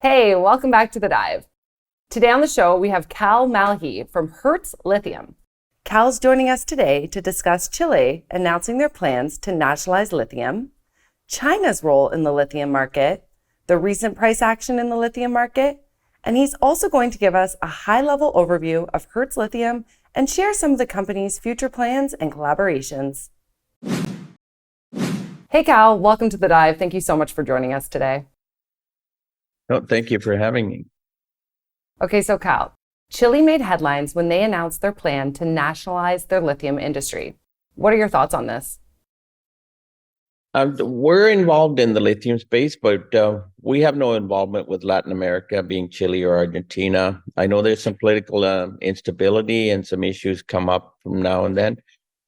Hey, welcome back to The Dive. Today on the show, we have Kal Malhi from Hertz Lithium. Kal's joining us today to discuss Chile announcing their plans to nationalize lithium, China's role in the lithium market, the recent price action in the lithium market, and he's also going to give us a high-level overview of Hertz Lithium and share some of the company's future plans and collaborations. Hey, Kal, welcome to The Dive. Thank you so much for joining us today. No, thank you for having me. Okay, so Kal, Chile made headlines when they announced their plan to nationalize their lithium industry. What are your thoughts on this? We're involved in the lithium space, but we have no involvement with Latin America, being Chile or Argentina. I know there's some political instability and some issues come up from now and then.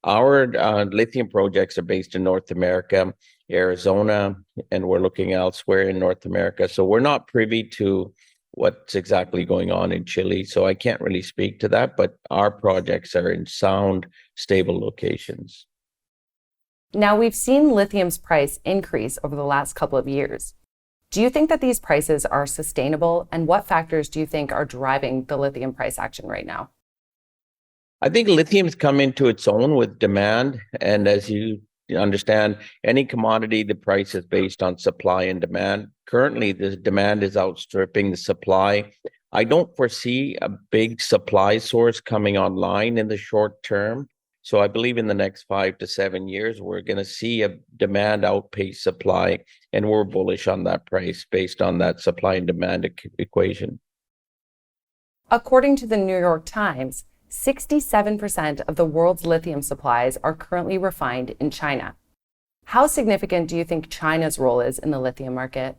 Our lithium projects are based in North America, Arizona, and we're looking elsewhere in North America. So we're not privy to what's exactly going on in Chile. So I can't really speak to that, but our projects are in sound, stable locations. Now, we've seen lithium's price increase over the last couple of years. Do you think that these prices are sustainable, and what factors do you think are driving the lithium price action right now? I think lithium's come into its own with demand. And as you understand, any commodity, the price is based on supply and demand. Currently, the demand is outstripping the supply. I don't foresee a big supply source coming online in the short term. So I believe in the next 5 to 7 years, we're going to see a demand outpace supply, and we're bullish on that price based on that supply and demand equation. According to the New York Times, 67% of the world's lithium supplies are currently refined in China. How significant do you think China's role is in the lithium market?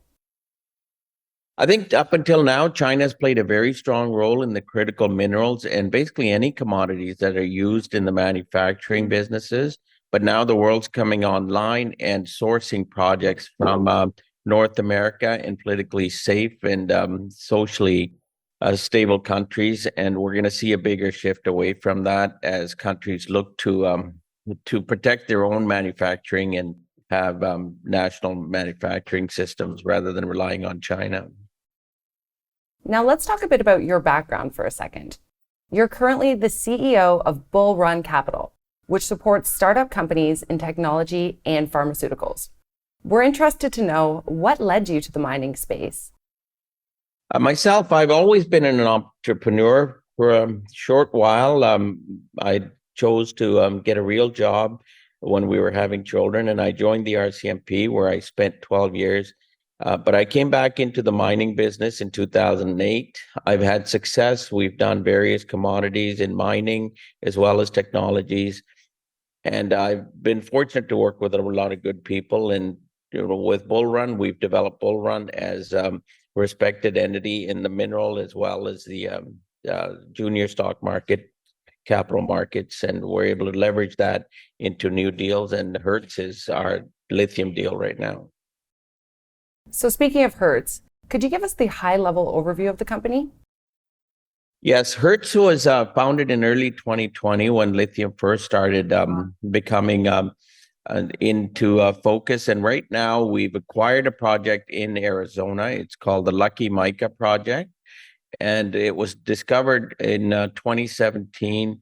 I think up until now, China's played a very strong role in the critical minerals and basically any commodities that are used in the manufacturing businesses. But now the world's coming online and sourcing projects from North America and politically safe and socially stable countries. And we're going to see a bigger shift away from that as countries look to protect their own manufacturing and have national manufacturing systems rather than relying on China. Now, let's talk a bit about your background for a second. You're currently the CEO of Bull Run Capital, which supports startup companies in technology and pharmaceuticals. We're interested to know what led you to the mining space. Myself, I've always been an entrepreneur for a short while. I chose to get a real job when we were having children, and I joined the RCMP where I spent 12 years. But I came back into the mining business in 2008. I've had success. We've done various commodities in mining as well as technologies. And I've been fortunate to work with a lot of good people. And with Bull Run, we've developed Bull Run as a respected entity in the mineral as well as the junior stock market, capital markets. And we're able to leverage that into new deals. And Hertz is our lithium deal right now. So speaking of Hertz, could you give us the high-level overview of the company? Yes, Hertz was founded in early 2020 when lithium first started becoming into focus. And right now we've acquired a project in Arizona. It's called the Lucky Mica project. And it was discovered in 2017.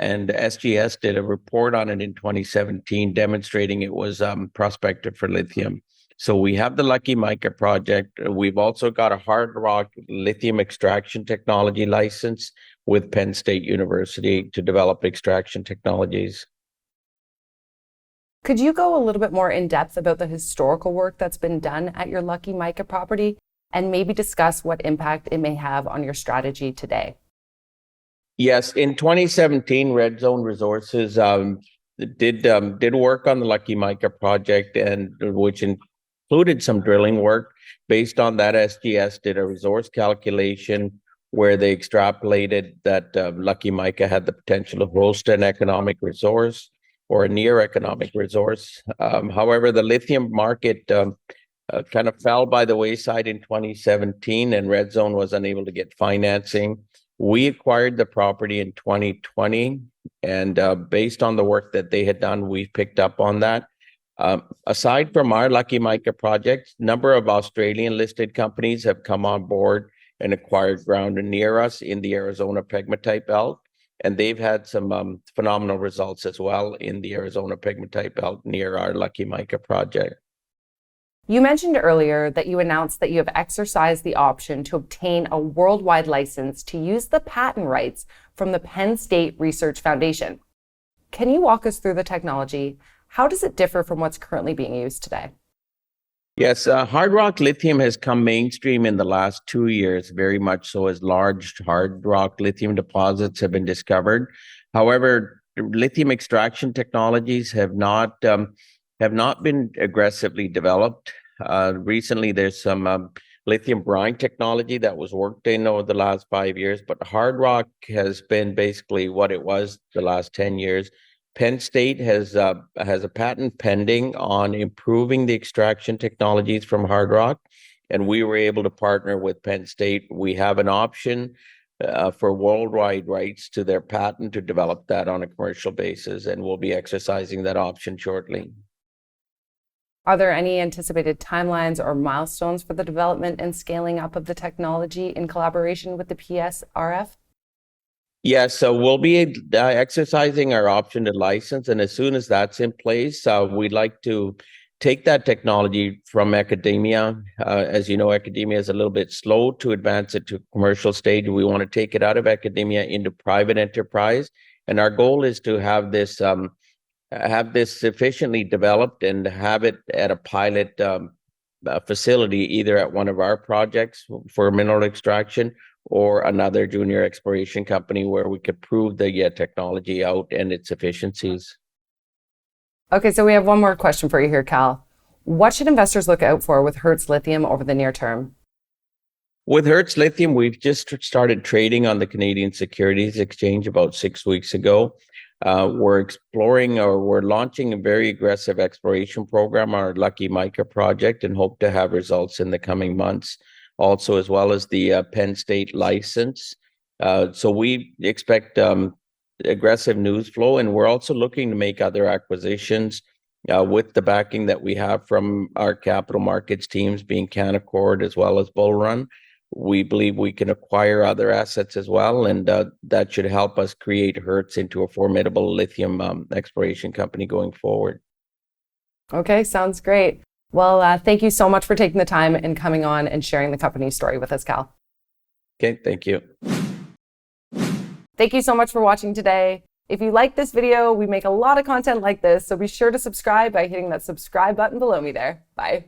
And SGS did a report on it in 2017 demonstrating it was prospective for lithium. So we have the Lucky Mica project. We've also got a hard rock lithium extraction technology license with Penn State University to develop extraction technologies. Could you go a little bit more in depth about the historical work that's been done at your Lucky Mica property and maybe discuss what impact it may have on your strategy today? Yes, in 2017, Red Zone Resources did work on the Lucky Mica project, and which included some drilling work. Based on that, SGS did a resource calculation where they extrapolated that Lucky Mica had the potential to host an economic resource or a near economic resource. However, the lithium market kind of fell by the wayside in 2017, and Red Zone was unable to get financing. We acquired the property in 2020, and based on the work that they had done, we picked up on that. Aside from our Lucky Mica project, a number of Australian listed companies have come on board and acquired ground near us in the Arizona pegmatite belt. And they've had some phenomenal results as well in the Arizona pegmatite belt near our Lucky Mica project. You mentioned earlier that you announced that you have exercised the option to obtain a worldwide license to use the patent rights from the Penn State Research Foundation. Can you walk us through the technology? How does it differ from what's currently being used today? Yes, hard rock lithium has come mainstream in the last 2 years, very much so, as large hard rock lithium deposits have been discovered. However, lithium extraction technologies have not been aggressively developed. Recently, there's some lithium brine technology that was worked in over the last 5 years, but hard rock has been basically what it was the last 10 years. Penn State has a patent pending on improving the extraction technologies from hard rock, and we were able to partner with Penn State. We have an option for worldwide rights to their patent to develop that on a commercial basis, and we'll be exercising that option shortly. Are there any anticipated timelines or milestones for the development and scaling up of the technology in collaboration with the PSRF? Yes, so we'll be exercising our option to license, and as soon as that's in place, we'd like to take that technology from academia. As you know, academia is a little bit slow to advance it to commercial stage. We want to take it out of academia into private enterprise, and our goal is to have this sufficiently developed and have it at a pilot facility, either at one of our projects for mineral extraction or another junior exploration company where we could prove the technology out and its efficiencies. Okay, so we have one more question for you here, Kal. What should investors look out for with Hertz Lithium over the near term? With Hertz Lithium, we've just started trading on the Canadian Securities Exchange about 6 weeks ago. We're launching a very aggressive exploration program, our Lucky Mica project, and hope to have results in the coming months. Also, as well as the Penn State license. So we expect aggressive news flow, and we're also looking to make other acquisitions with the backing that we have from our capital markets teams, being Canaccord as well as Bull Run. We believe we can acquire other assets as well, and that should help us create Hertz into a formidable lithium exploration company going forward. Okay, sounds great. Well, thank you so much for taking the time and coming on and sharing the company story with us, Kal. Okay, thank you. Thank you so much for watching today. If you like this video, we make a lot of content like this, so be sure to subscribe by hitting that subscribe button below me there. Bye.